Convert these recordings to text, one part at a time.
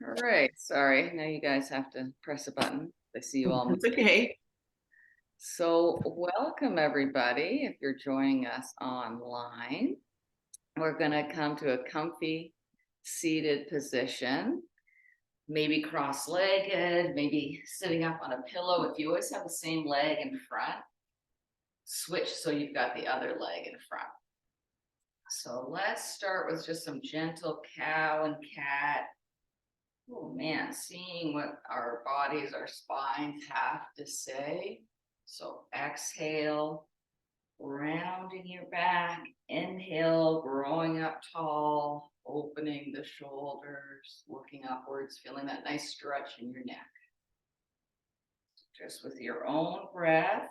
All right, sorry. Now you guys have to press a button. I see you all. It's okay. So, welcome everybody. If you're joining us online, we're going to come to a comfy seated position, maybe cross legged, maybe sitting up on a pillow. If you always have the same leg in front, switch so you've got the other leg in front. So, let's start with just some gentle cow and cat. Oh man, seeing what our bodies, our spines have to say. So exhale, rounding your back. Inhale, growing up tall, opening the shoulders, looking upwards, feeling that nice stretch in your neck. Just with your own breath.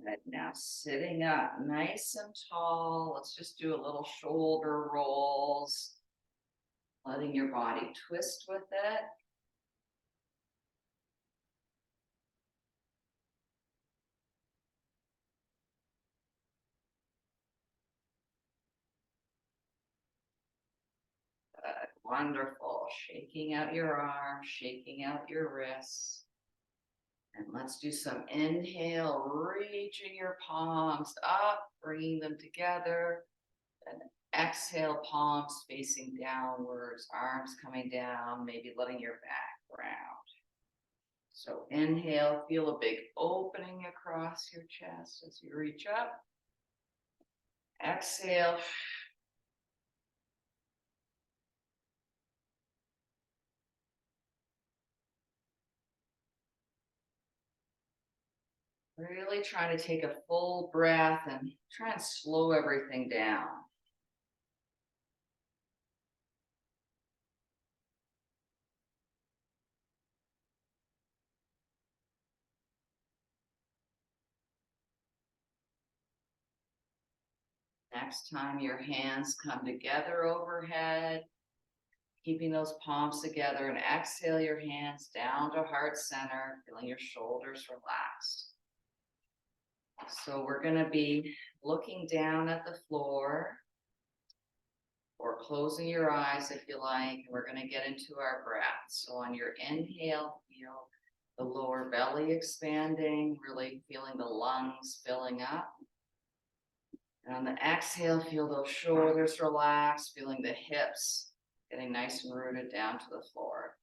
Good. Now sitting up nice and tall. Let's just do a little shoulder rolls, letting your body twist with it. Good. Wonderful. Shaking out your arms, shaking out your wrists. And let's do some inhale, reaching your palms up, bringing them together. And exhale, palms facing downwards, arms coming down, maybe letting your back round. So inhale, feel a big opening across your chest as you reach up. Exhale. Really trying to take a full breath and try and slow everything down. Next time your hands come together overhead, keeping those palms together, and exhale your hands down to heart center, feeling your shoulders relaxed. So we're going to be looking down at the floor or closing your eyes if you like. We're going to get into our breath. So on your inhale, feel the lower belly expanding, really feeling the lungs filling up. And on the exhale, feel those shoulders relax, feeling the hips getting nice and rooted down to the floor.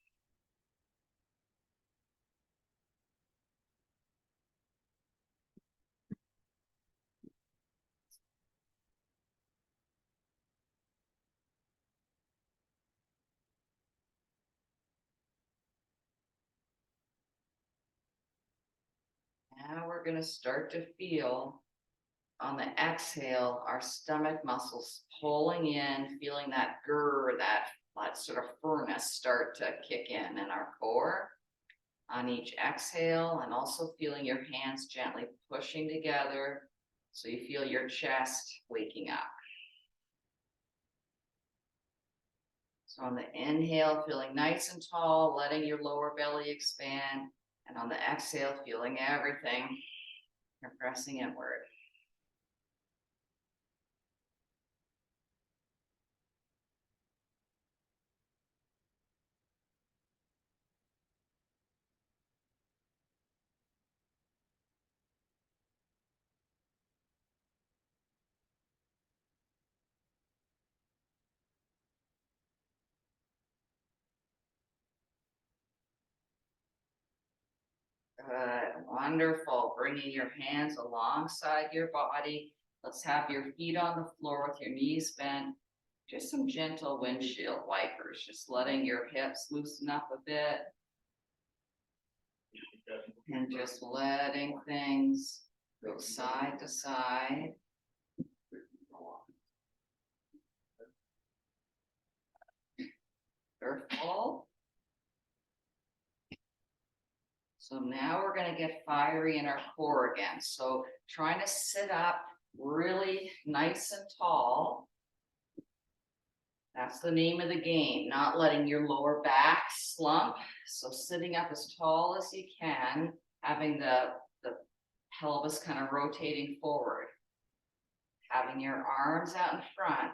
Now we're going to start to feel on the exhale, our stomach muscles pulling in, feeling that grr, that sort of furnace start to kick in our core on each exhale, and also feeling your hands gently pushing together so you feel your chest waking up. So on the inhale, feeling nice and tall, letting your lower belly expand, and on the exhale, feeling everything compressing inward. Good, wonderful. Bringing your hands alongside your body. Let's have your feet on the floor with your knees bent. Just some gentle windshield wipers, just letting your hips loosen up a bit. And just letting things go side to side. Wonderful. So now we're going to get fiery in our core again. So trying to sit up really nice and tall. That's the name of the game, not letting your lower back slump. So sitting up as tall as you can, having the pelvis kind of rotating forward, having your arms out in front.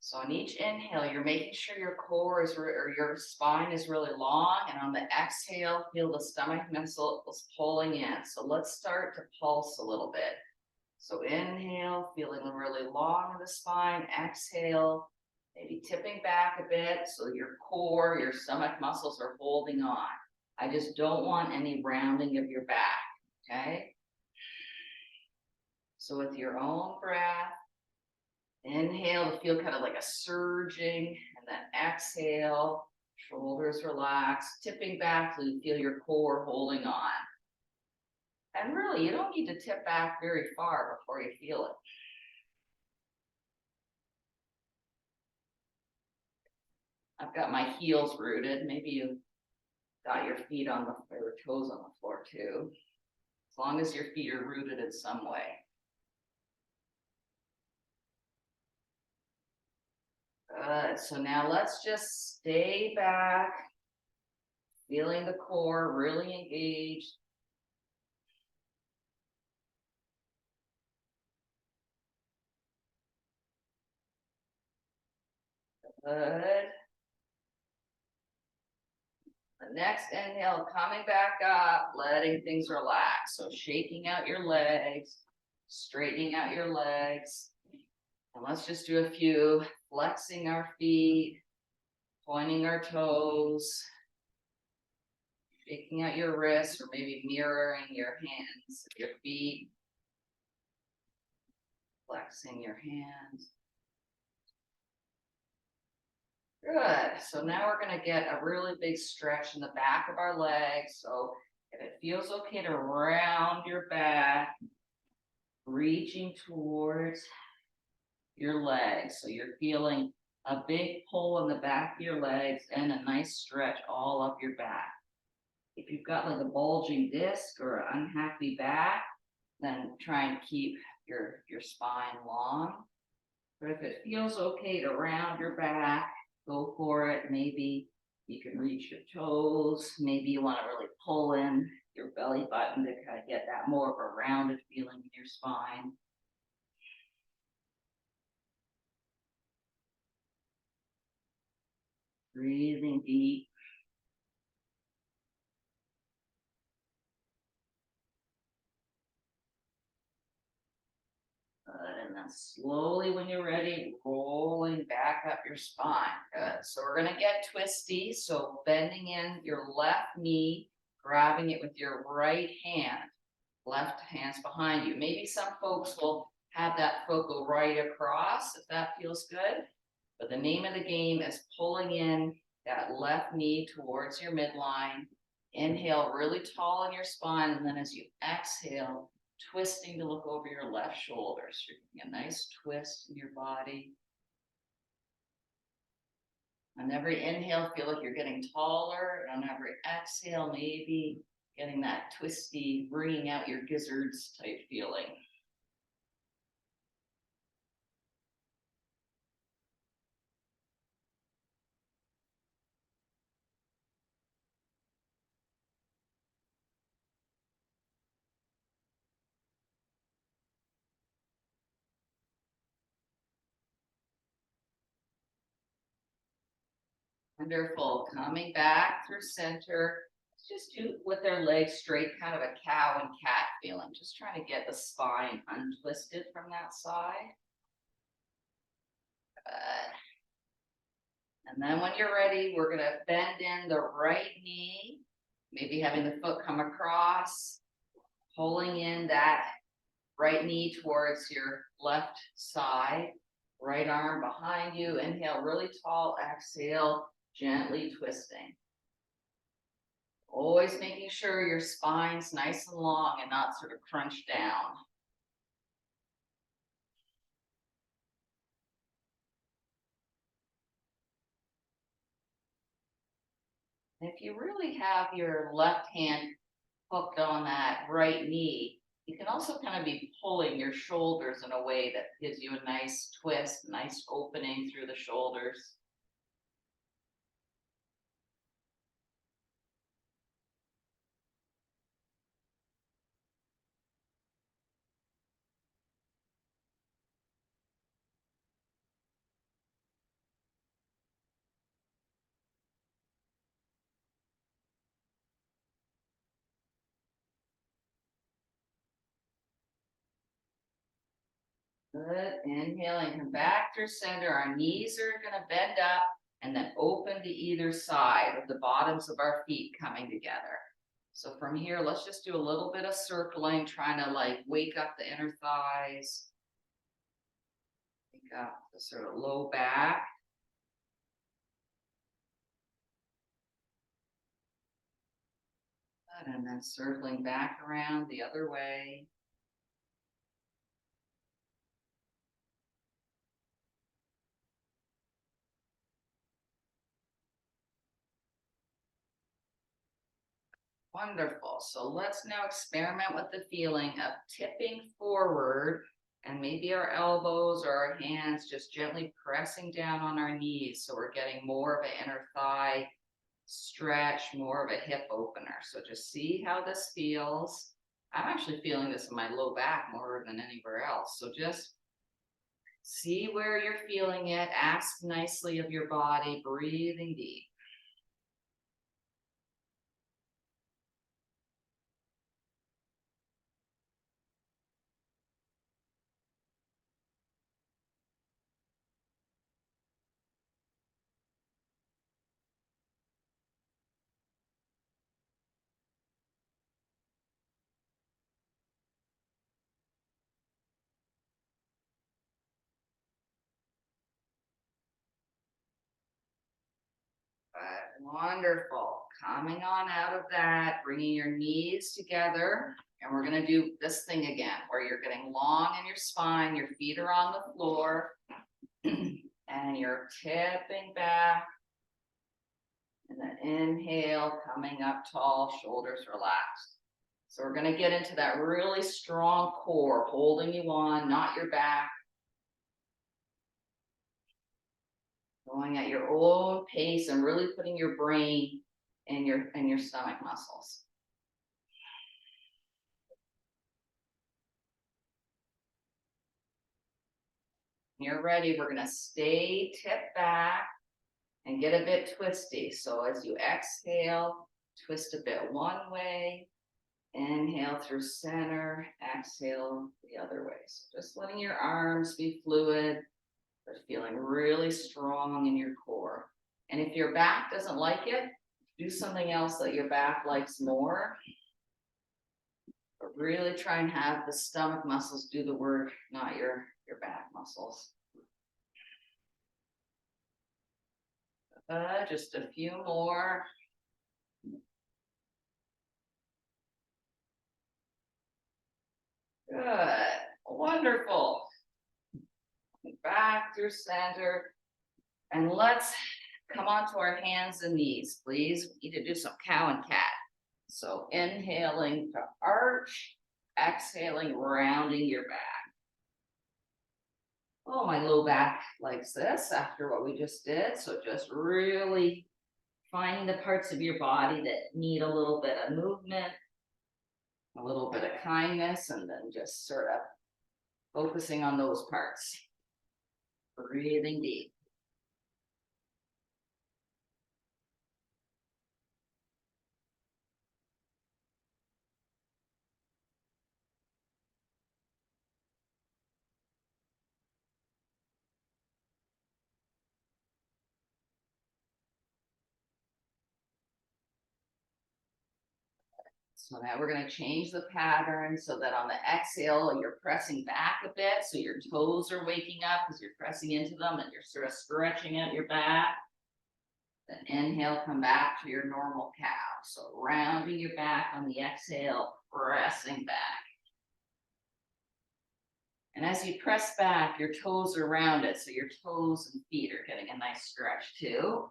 So on each inhale, you're making sure your core is, or your spine is really long, and on the exhale, feel the stomach muscles pulling in. So let's start to pulse a little bit. So inhale, feeling really long in the spine. Exhale, maybe tipping back a bit so your core, your stomach muscles are holding on. I just don't want any rounding of your back, okay? So with your own breath, inhale to feel kind of like a surging, and then exhale, shoulders relax, tipping back till you feel your core holding on. And really, you don't need to tip back very far before you feel it. I've got my heels rooted. Maybe you got your feet on the, or toes on the floor too. As long as your feet are rooted in some way. Good. So now let's just stay back, feeling the core really engaged. Good. The next inhale, coming back up, letting things relax. So shaking out your legs, straightening out your legs. And let's just do a few, flexing our feet, pointing our toes, shaking out your wrists, or maybe mirroring your hands, your feet, flexing your hands. Good. So now we're going to get a really big stretch in the back of our legs. So if it feels okay to round your back, reaching towards your legs. So you're feeling a big pull in the back of your legs and a nice stretch all up your back. If you've got like a bulging disc or an unhappy back, then try and keep your spine long. But if it feels okay to round your back, go for it. Maybe you can reach your toes. Maybe you want to really pull in your belly button to kind of get that more of a rounded feeling in your spine. Breathing deep. Good. And then slowly, when you're ready, rolling back up your spine. Good. So we're going to get twisty. So bending in your left knee, grabbing it with your right hand. Left hand's behind you. Maybe some folks will have that foot go right across if that feels good. But the name of the game is pulling in that left knee towards your midline. Inhale really tall in your spine, and then as you exhale, twisting to look over your left shoulder. So you're getting a nice twist in your body. On every inhale, feel like you're getting taller. And on every exhale, maybe getting that twisty, bringing out your gizzards type feeling. Wonderful. Coming back through center. Just do with their legs straight, kind of a cow and cat feeling. Just trying to get the spine untwisted from that side. Good. And then when you're ready, we're going to bend in the right knee, maybe having the foot come across, pulling in that right knee towards your left side, right arm behind you. Inhale really tall, exhale, gently twisting. Always making sure your spine's nice and long and not sort of crunched down. If you really have your left hand hooked on that right knee, you can also kind of be pulling your shoulders in a way that gives you a nice twist, nice opening through the shoulders. Good. Inhaling, come back through center. Our knees are going to bend up and then open to either side of the bottoms of our feet coming together. So from here, let's just do a little bit of circling, trying to like wake up the inner thighs, wake up the sort of low back. Good. And then circling back around the other way. Wonderful. So let's now experiment with the feeling of tipping forward and maybe our elbows or our hands just gently pressing down on our knees. So we're getting more of an inner thigh stretch, more of a hip opener. So just see how this feels. I'm actually feeling this in my low back more than anywhere else. So just see where you're feeling it. Ask nicely of your body, breathing deep. Wonderful. Coming on out of that, bringing your knees together. And we're going to do this thing again, where you're getting long in your spine, your feet are on the floor, and you're tipping back. And then inhale, coming up tall, shoulders relaxed. So we're going to get into that really strong core, holding you on, not your back. Going at your own pace and really putting your brain in your stomach muscles. When you're ready, we're going to stay tip back and get a bit twisty. So as you exhale, twist a bit one way, inhale through center, exhale the other way. So just letting your arms be fluid, but feeling really strong in your core. And if your back doesn't like it, do something else that your back likes more. But really try and have the stomach muscles do the work, not your back muscles. Just a few more. Good. Wonderful. Back through center. And let's come onto our hands and knees, please. We need to do some cow and cat. So inhaling to arch, exhaling, rounding your back. Oh, my low back likes this after what we just did. So just really finding the parts of your body that need a little bit of movement, a little bit of kindness, and then just sort of focusing on those parts. Breathing deep. So now we're going to change the pattern so that on the exhale, you're pressing back a bit. So your toes are waking up because you're pressing into them and you're sort of stretching out your back. Then inhale, come back to your normal cow. So rounding your back on the exhale, pressing back. And as you press back, your toes are rounded. So your toes and feet are getting a nice stretch too.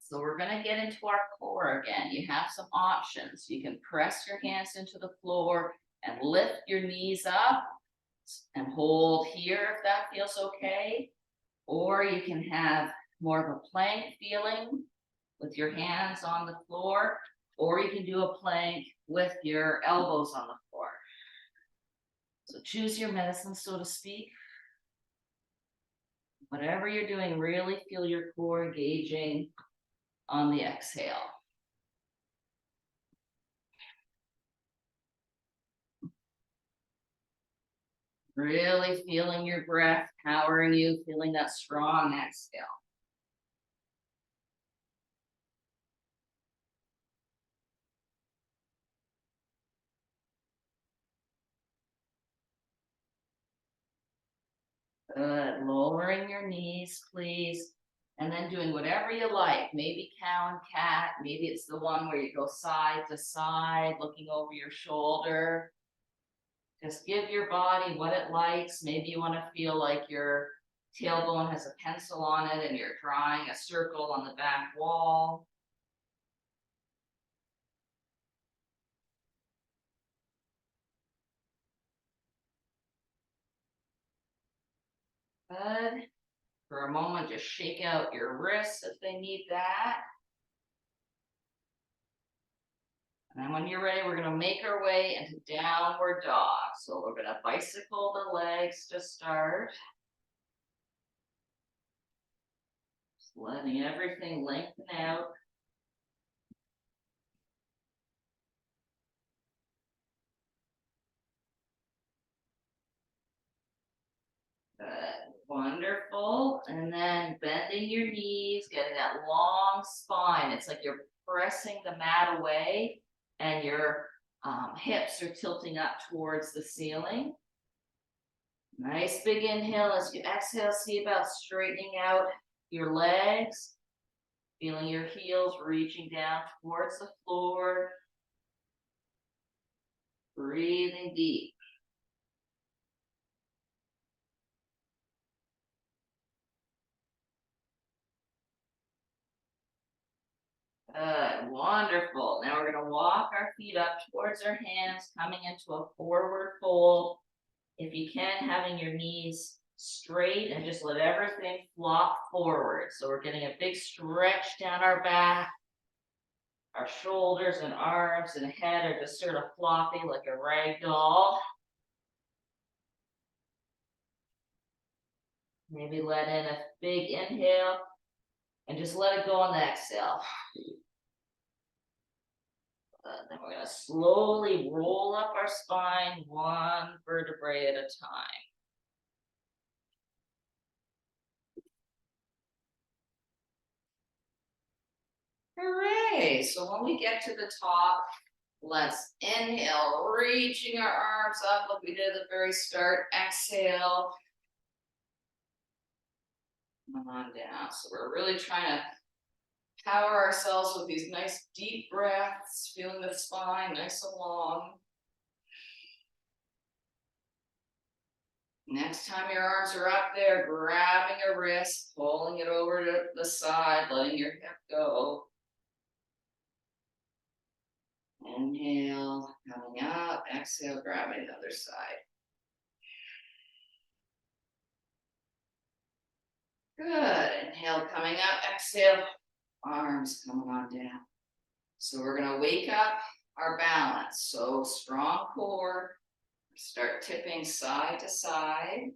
So we're gonna get into our core again. You have some options. You can press your hands into the floor and lift your knees up and hold here if that feels okay. Or you can have more of a plank feeling with your hands on the floor, or you can do a plank with your elbows on the floor. So choose your medicine, so to speak. Whatever you're doing, really feel your core engaging on the exhale. Really feeling your breath powering you, feeling that strong exhale. Good. Lowering your knees, please. And then doing whatever you like. Maybe cow and cat. Maybe it's the one where you go side to side, looking over your shoulder. Just give your body what it likes. Maybe you want to feel like your tailbone has a pencil on it and you're drawing a circle on the back wall. Good. For a moment, just shake out your wrists if they need that. And then when you're ready, we're going to make our way into downward dog. So we're going to bicycle the legs to start. Just letting everything lengthen out. Good. Wonderful. And then bending your knees, getting that long spine. It's like you're pressing the mat away and your hips are tilting up towards the ceiling. Nice big inhale. As you exhale, see about straightening out your legs, feeling your heels reaching down towards the floor. Breathing deep. Good, wonderful. Now we're going to walk our feet up towards our hands, coming into a forward fold. If you can, having your knees straight and just let everything flop forward. So we're getting a big stretch down our back. Our shoulders and arms and head are just sort of flopping like a rag doll. Maybe let in a big inhale and just let it go on the exhale. Then we're going to slowly roll up our spine, one vertebrae at a time. Hooray! So when we get to the top, let's inhale, reaching our arms up like we did at the very start. Exhale. Come on down. So we're really trying to power ourselves with these nice deep breaths, feeling the spine nice and long. Next time your arms are up there, grabbing a wrist, pulling it over to the side, letting your hip go. Inhale, coming up, exhale, grabbing the other side. Good. Inhale, coming up, exhale, arms coming on down. So we're going to wake up our balance. So strong core. Start tipping side to side.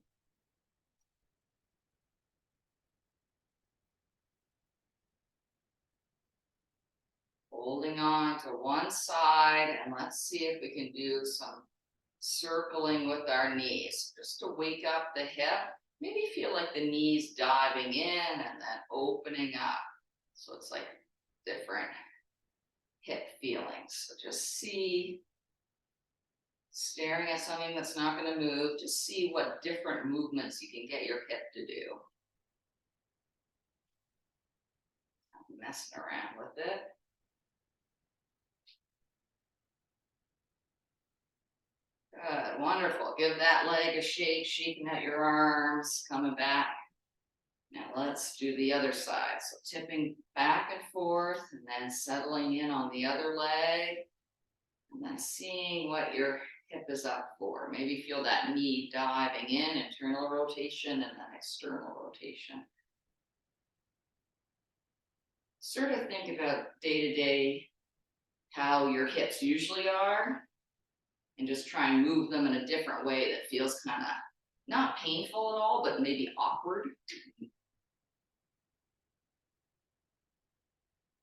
Holding on to one side, and let's see if we can do some circling with our knees, just to wake up the hip. Maybe feel like the knees diving in and then opening up. So it's like different hip feelings. So just see, staring at something that's not going to move, just see what different movements you can get your hip to do. Not messing around with it. Good, wonderful. Give that leg a shake, shaking out your arms, coming back. Now let's do the other side. So tipping back and forth and then settling in on the other leg. And then seeing what your hip is up for. Maybe feel that knee diving in, internal rotation and then external rotation. Sort of think about day to day how your hips usually are and just try and move them in a different way that feels kind of not painful at all, but maybe awkward.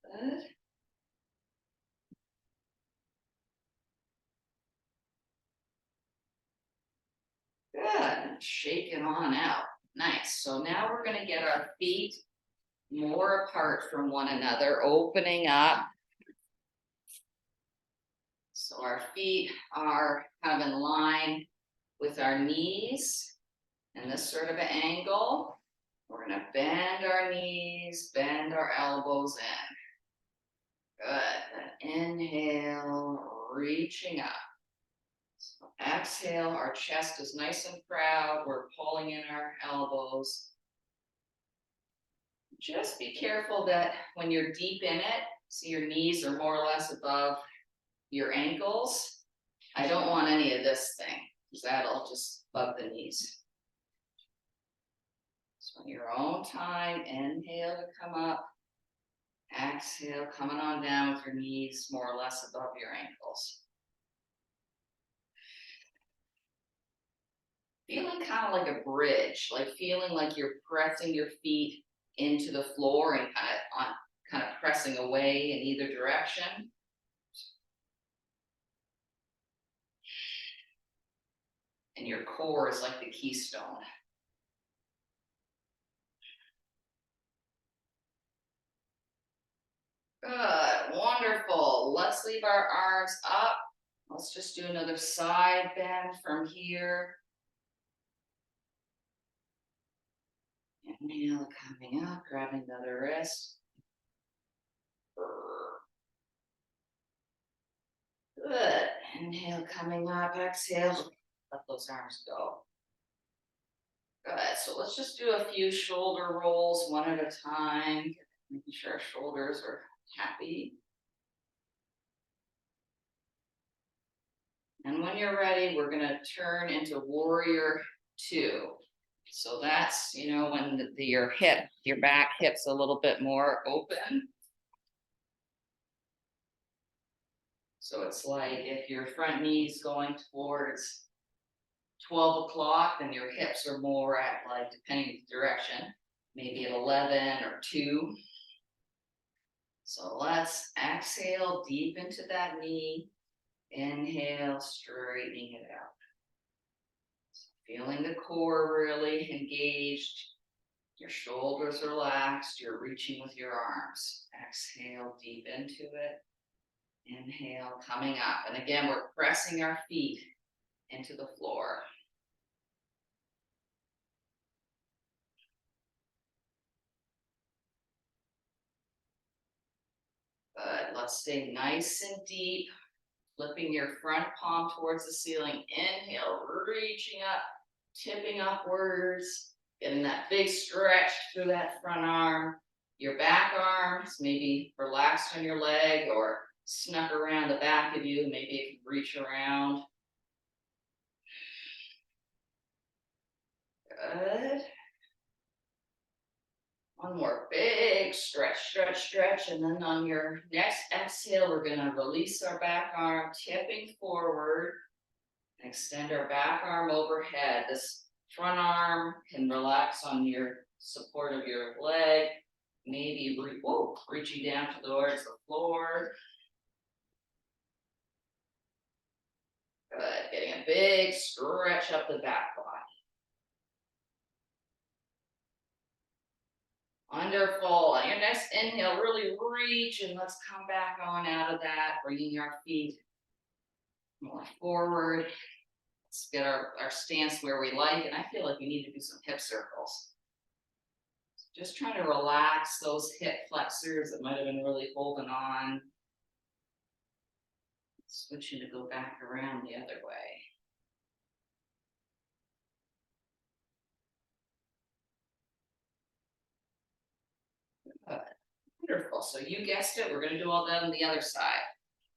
Good. Good. Shake it on out. Nice. So now we're going to get our feet more apart from one another, opening up. So our feet are kind of in line with our knees in this sort of an angle. We're going to bend our knees, bend our elbows in. Good. Then inhale, reaching up. So exhale, our chest is nice and proud. We're pulling in our elbows. Just be careful that when you're deep in it, so your knees are more or less above your ankles. I don't want any of this thing, because that'll just bug the knees. So in your own time, inhale to come up. Exhale, coming on down with your knees more or less above your ankles. Feeling kind of like a bridge, like feeling like you're pressing your feet into the floor and kind of pressing away in either direction. And your core is like the keystone. Good, wonderful. Let's leave our arms up. Let's just do another side bend from here. Inhale, coming up, grabbing the other wrist. Good. Inhale, coming up, exhale. Let those arms go. Good. So let's just do a few shoulder rolls one at a time, making sure our shoulders are happy. And when you're ready, we're going to turn into warrior two. So that's, when your back hip's a little bit more open. So it's like if your front knee's going towards 12 o'clock, then your hips are more at, like, depending the direction, maybe at 11 or 2. So let's exhale deep into that knee. Inhale, straightening it out. Feeling the core really engaged. Your shoulders relaxed. You're reaching with your arms. Exhale deep into it. Inhale, coming up. And again, we're pressing our feet into the floor. Good. Let's stay nice and deep. Flipping your front palm towards the ceiling. Inhale, reaching up, tipping upwards, getting that big stretch through that front arm. Your back arms maybe relaxed on your leg or snuck around the back of you. Maybe it can reach around. Good. One more big stretch, stretch, stretch. And then on your next exhale, we're going to release our back arm, tipping forward. Extend our back arm overhead. This front arm can relax on your support of your leg. Maybe reaching down towards the floor. Good. Getting a big stretch up the back body. Wonderful. On your next inhale, really reach and let's come back on out of that, bringing our feet more forward. Let's get our stance where we like, and I feel like we need to do some hip circles. Just trying to relax those hip flexors that might have been really holding on. Switching to go back around the other way. Wonderful. So you guessed it. We're going to do all that on the other side.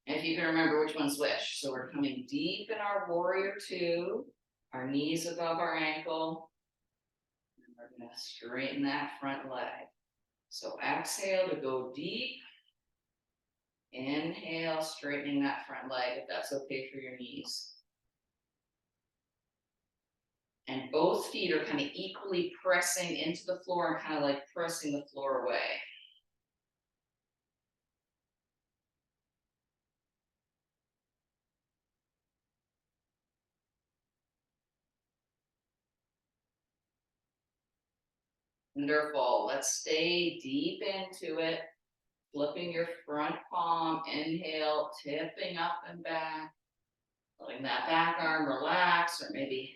And if you can remember which one's which. So we're coming deep in our warrior two, our knees above our ankle. And we're going to straighten that front leg. So exhale to go deep. Inhale, straightening that front leg, if that's okay for your knees. And both feet are kind of equally pressing into the floor and kind of like pressing the floor away. Wonderful. Let's stay deep into it. Flipping your front palm, inhale, tipping up and back. Letting that back arm relax, or maybe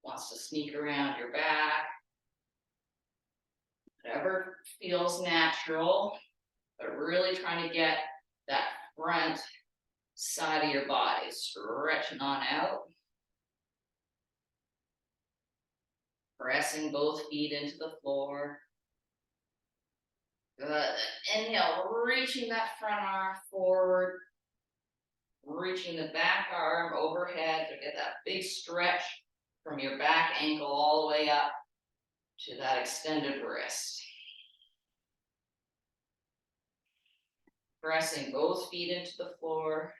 wants to sneak around your back. Whatever feels natural, but really trying to get that front side of your body stretching on out. Pressing both feet into the floor. Good. Inhale, reaching that front arm forward. Reaching the back arm overhead to get that big stretch from your back ankle all the way up to that extended wrist. Pressing both feet into the floor.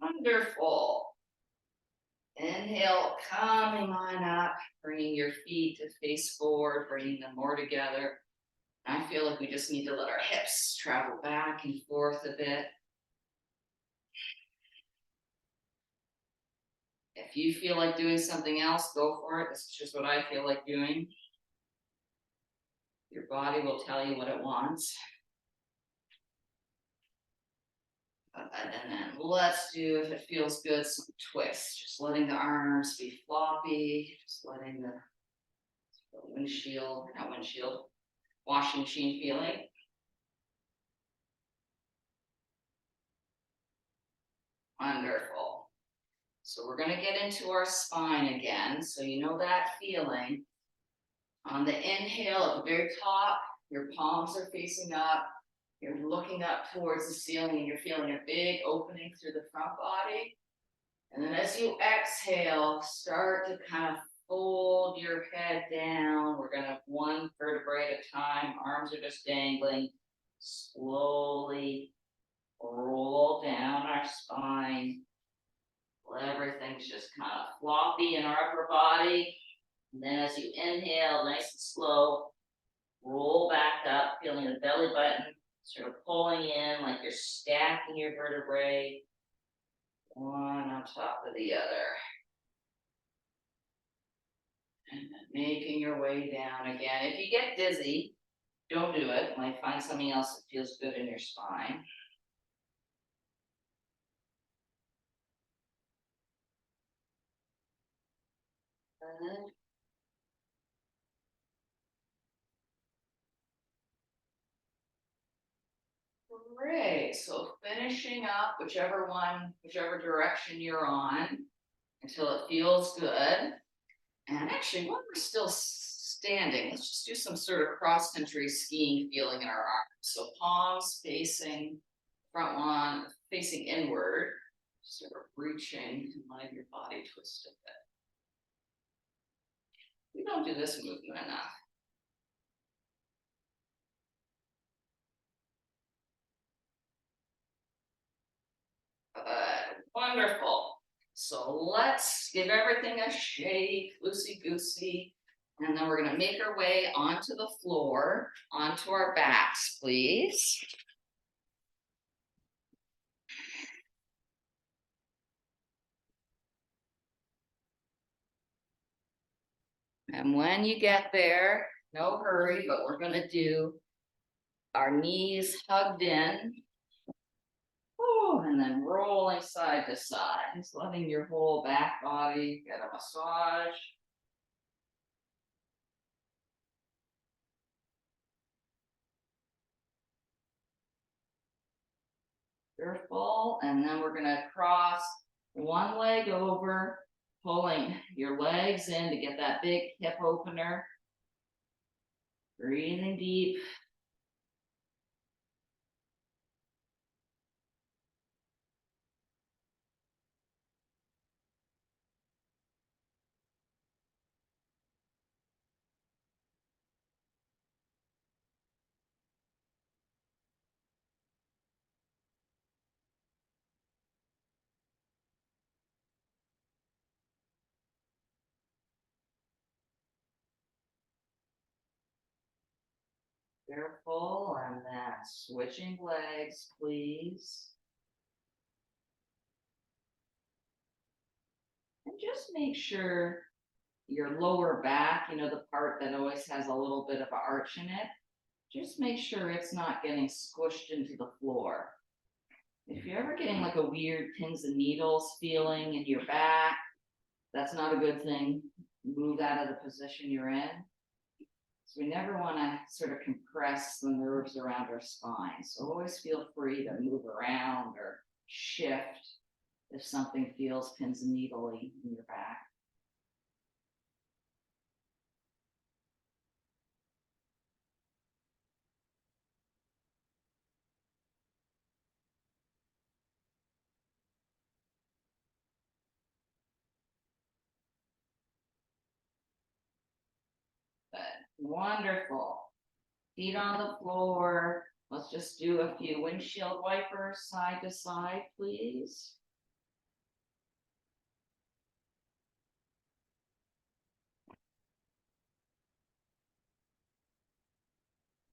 Wonderful. Inhale, coming on up, bringing your feet to face forward, bringing them more together. I feel like we just need to let our hips travel back and forth a bit. If you feel like doing something else, go for it. This is just what I feel like doing. Your body will tell you what it wants. And then let's do, if it feels good, some twists. Just letting the arms be floppy. Just letting the washing machine feeling. Wonderful. So we're going to get into our spine again. So you know that feeling. On the inhale at the very top, your palms are facing up. You're looking up towards the ceiling and you're feeling a big opening through the front body. And then as you exhale, start to kind of fold your head down. We're going to one vertebrae at a time. Arms are just dangling. Slowly roll down our spine. Everything's just kind of floppy in our upper body. And then as you inhale, nice and slow, roll back up, feeling the belly button sort of pulling in like you're stacking your vertebrae, one on top of the other. And then making your way down again. If you get dizzy, don't do it. You might find something else that feels good in your spine. Great. So finishing up whichever direction you're on until it feels good. And actually, while we're still standing, let's just do some sort of cross-country skiing feeling in our arms. So palms facing front one, facing inward, sort of reaching and letting your body twist a bit. We don't do this movement enough. Wonderful. So let's give everything a shake, loosey-goosey, and then we're going to make our way onto the floor, onto our backs, please. And when you get there, no hurry, but we're going to do our knees hugged in. Ooh, and then rolling side to side. Just letting your whole back body get a massage. Careful. And then we're going to cross one leg over pulling your legs in to get that big hip opener. Breathing deep. Careful, and then switching legs, please. And just make sure your lower back, the part that always has a little bit of an arch in it, just make sure it's not getting squished into the floor. If you're ever getting like a weird pins and needles feeling in your back, that's not a good thing. Move out of the position you're in. So we never want to sort of compress the nerves around our spine. So always feel free to move around or shift if something feels pins and needly in your back. Good. Wonderful. Feet on the floor. Let's just do a few windshield wipers side to side, please.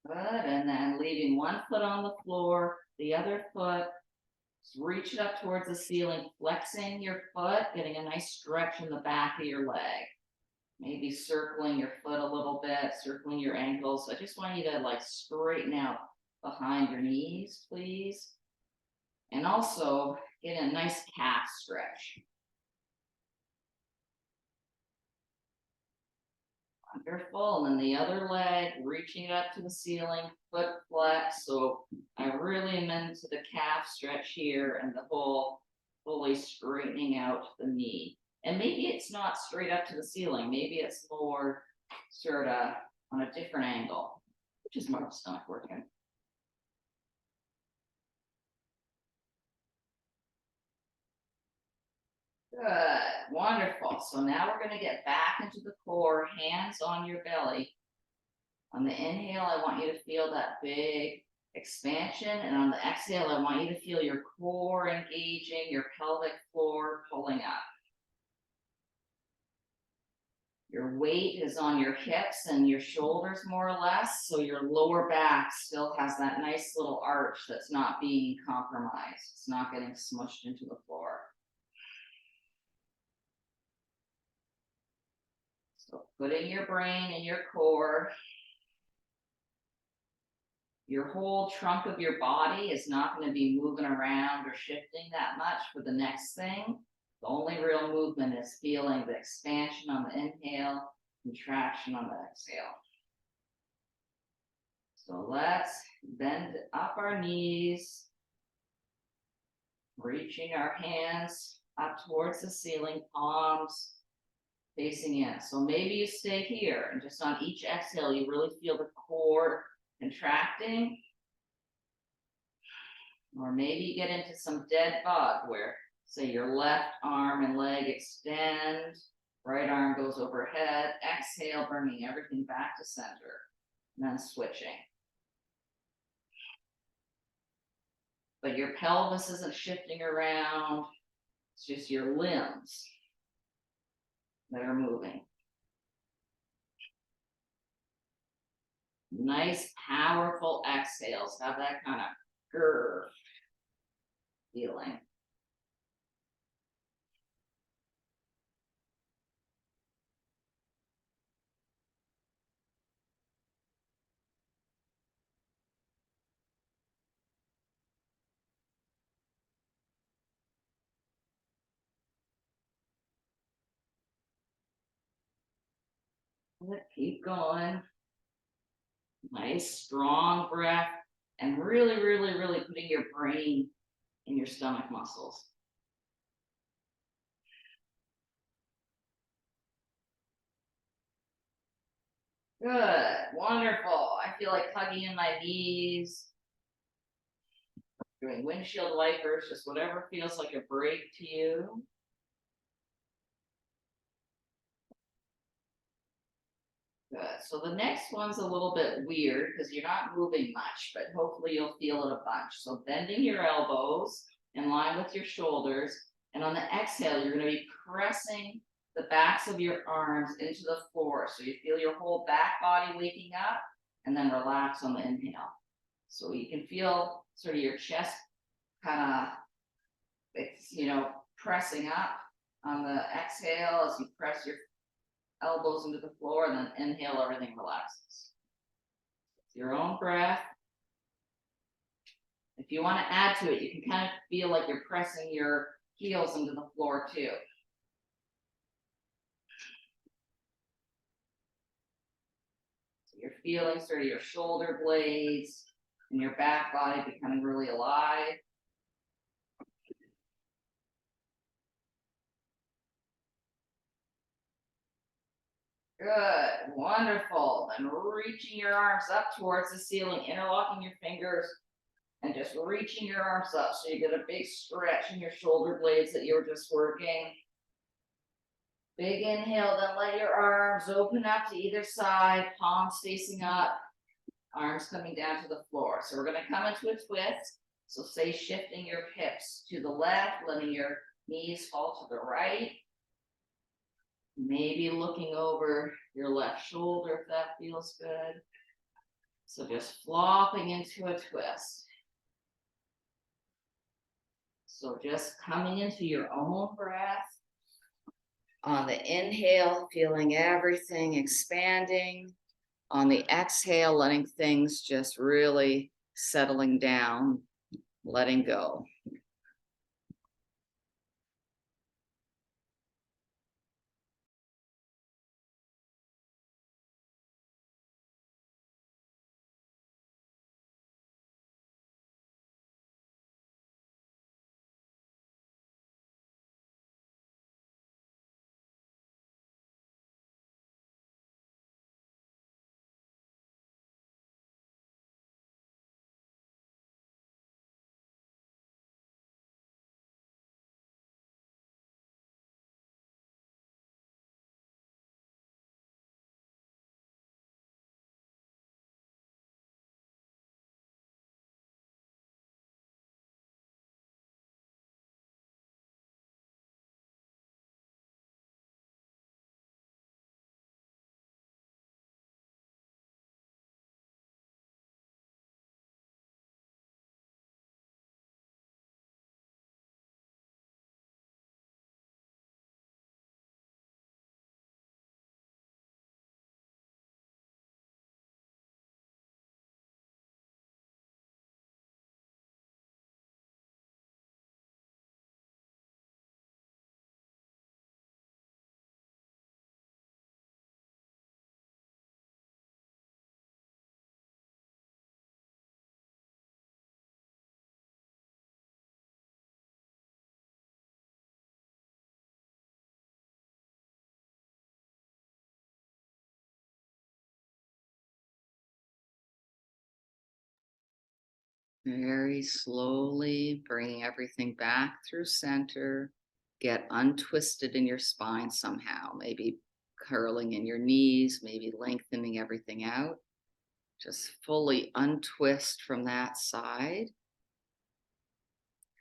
Good, and then leaving one foot on the floor, the other foot, reach it up towards the ceiling, flexing your foot, getting a nice stretch in the back of your leg. Maybe circling your foot a little bit, circling your ankles. I just want you to like straighten out behind your knees, please. And also get a nice calf stretch. Wonderful. And then the other leg, reaching up to the ceiling, foot flex. So I really am into the calf stretch here and the whole fully straightening out the knee. And maybe it's not straight up to the ceiling. Maybe it's more sort of on a different angle, which is more stomach working. Good, wonderful. So now we're going to get back into the core, hands on your belly. On the inhale, I want you to feel that big expansion. And on the exhale, I want you to feel your core engaging, your pelvic floor pulling up. Your weight is on your hips and your shoulders more or less. So your lower back still has that nice little arch that's not being compromised. It's not getting smushed into the floor. So putting your brain in your core. Your whole trunk of your body is not going to be moving around or shifting that much for the next thing. The only real movement is feeling the expansion on the inhale, contraction on the exhale. So let's bend up our knees, reaching our hands up towards the ceiling, palms facing in. So maybe you stay here and just on each exhale, you really feel the core contracting. Or maybe you get into some dead bug where, say, your left arm and leg extend, right arm goes overhead, exhale, bringing everything back to center, and then switching. But your pelvis isn't shifting around, it's just your limbs that are moving. Nice, powerful exhales. Have that kind of grr feeling. Keep going. Nice, strong breath. And really, really, really putting your brain in your stomach muscles. Good, wonderful. I feel like hugging in my knees, doing windshield wipers, just whatever feels like a break to you. Good. So the next one's a little bit weird because you're not moving much, but hopefully you'll feel it a bunch. So bending your elbows in line with your shoulders. And on the exhale, you're going to be pressing the backs of your arms into the floor. So you feel your whole back body waking up and then relax on the inhale. So you can feel sort of your chest kind of, pressing up on the exhale as you press your elbows into the floor, and then inhale, everything relaxes. Your own breath. If you want to add to it, you can kind of feel like you're pressing your heels into the floor too. So you're feeling sort of your shoulder blades and your back body becoming really alive. Good, wonderful. Then reaching your arms up towards the ceiling, interlocking your fingers, and just reaching your arms up so you get a big stretch in your shoulder blades that you were just working. Big inhale, then let your arms open up to either side, palms facing up, arms coming down to the floor. So we're going to come into a twist. So say shifting your hips to the left, letting your knees fall to the right. Maybe looking over your left shoulder if that feels good. So just flopping into a twist. So just coming into your own breath. On the inhale, feeling everything expanding. On the exhale, letting things just really settling down, letting go. Very slowly bringing everything back through center. Get untwisted in your spine somehow, maybe curling in your knees, maybe lengthening everything out. Just fully untwist from that side.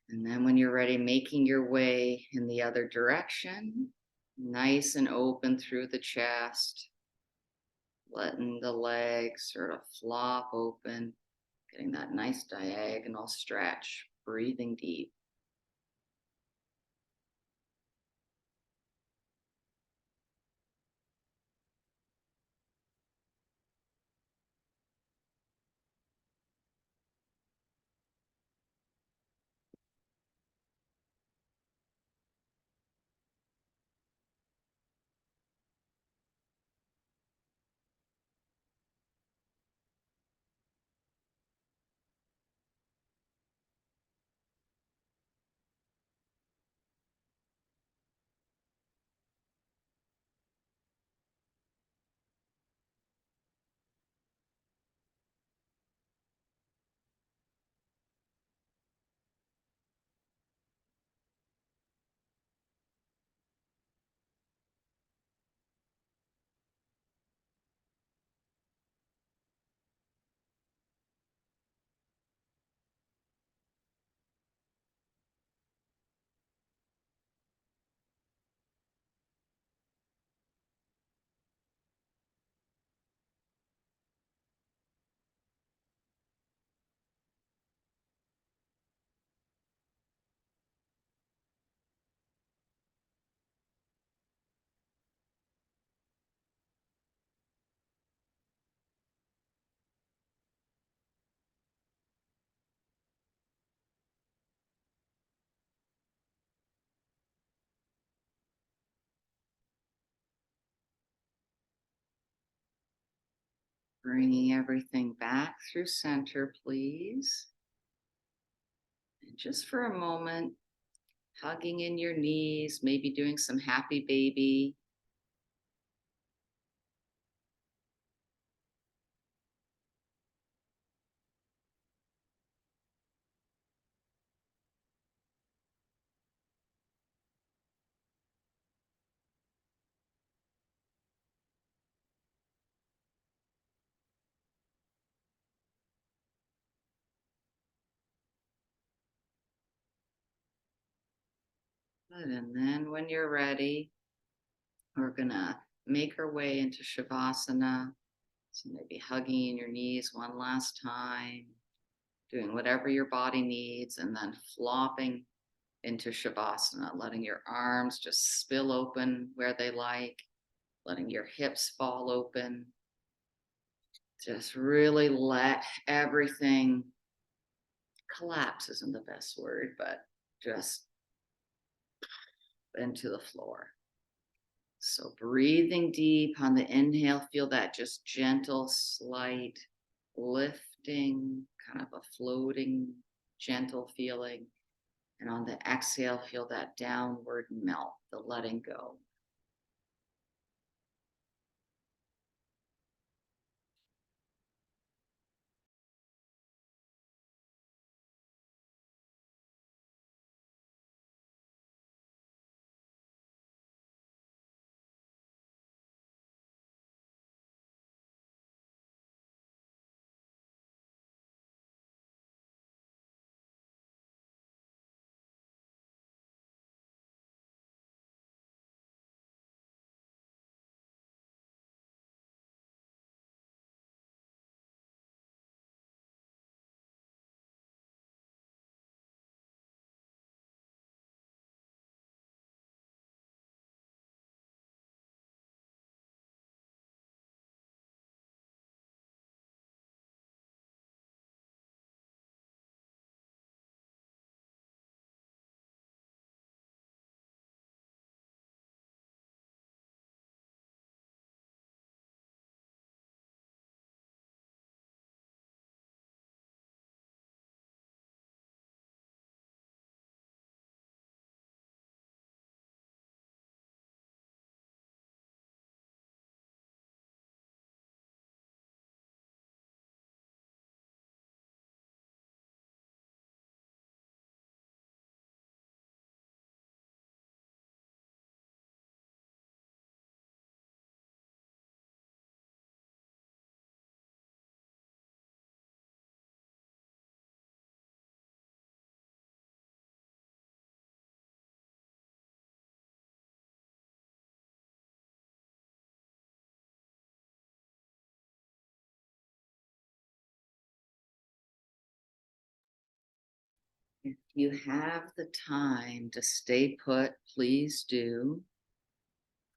And then when you're ready, making your way in the other direction, nice and open through the chest, letting the legs sort of flop open, getting that nice diagonal stretch, breathing deep. Bringing everything back through center, please. And just for a moment, hugging in your knees, maybe doing some happy baby. Good. And then when you're ready, we're gonna make our way into Shavasana. So maybe hugging in your knees one last time, doing whatever your body needs, and then flopping into Shavasana, letting your arms just spill open where they like, letting your hips fall open. Just really let everything collapse isn't the best word, but just into the floor. So breathing deep on the inhale, feel that just gentle, slight lifting, kind of a floating, gentle feeling. And on the exhale, feel that downward melt, the letting go. If you have the time to stay put, please do.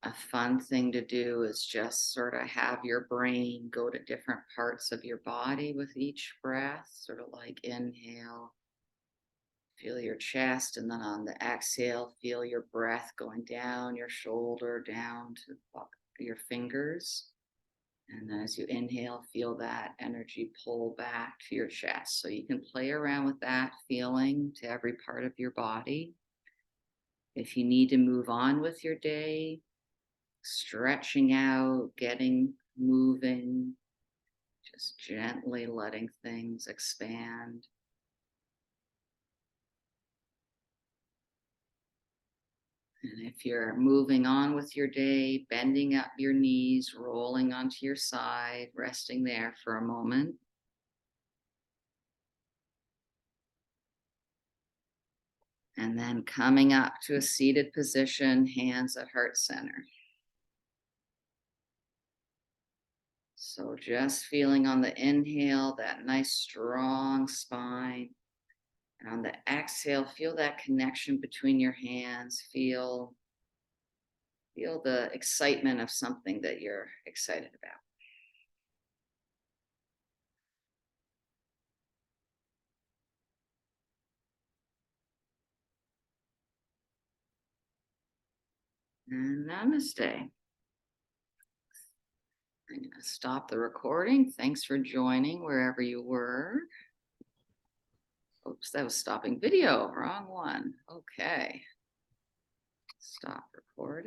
A fun thing to do is just sort of have your brain go to different parts of your body with each breath, sort of like inhale, feel your chest, and then on the exhale, feel your breath going down your shoulder, down to your fingers. And then as you inhale, feel that energy pull back to your chest. So you can play around with that feeling to every part of your body. If you need to move on with your day, stretching out, getting moving, just gently letting things expand. And if you're moving on with your day, bending up your knees, rolling onto your side, resting there for a moment. And then coming up to a seated position, hands at heart center. So just feeling on the inhale, that nice strong spine. And on the exhale, feel that connection between your hands. Feel the excitement of something that you're excited about. And namaste. I'm gonna stop the recording. Thanks for joining wherever you were. Oops, that was stopping video. Wrong one. Okay. Stop recording.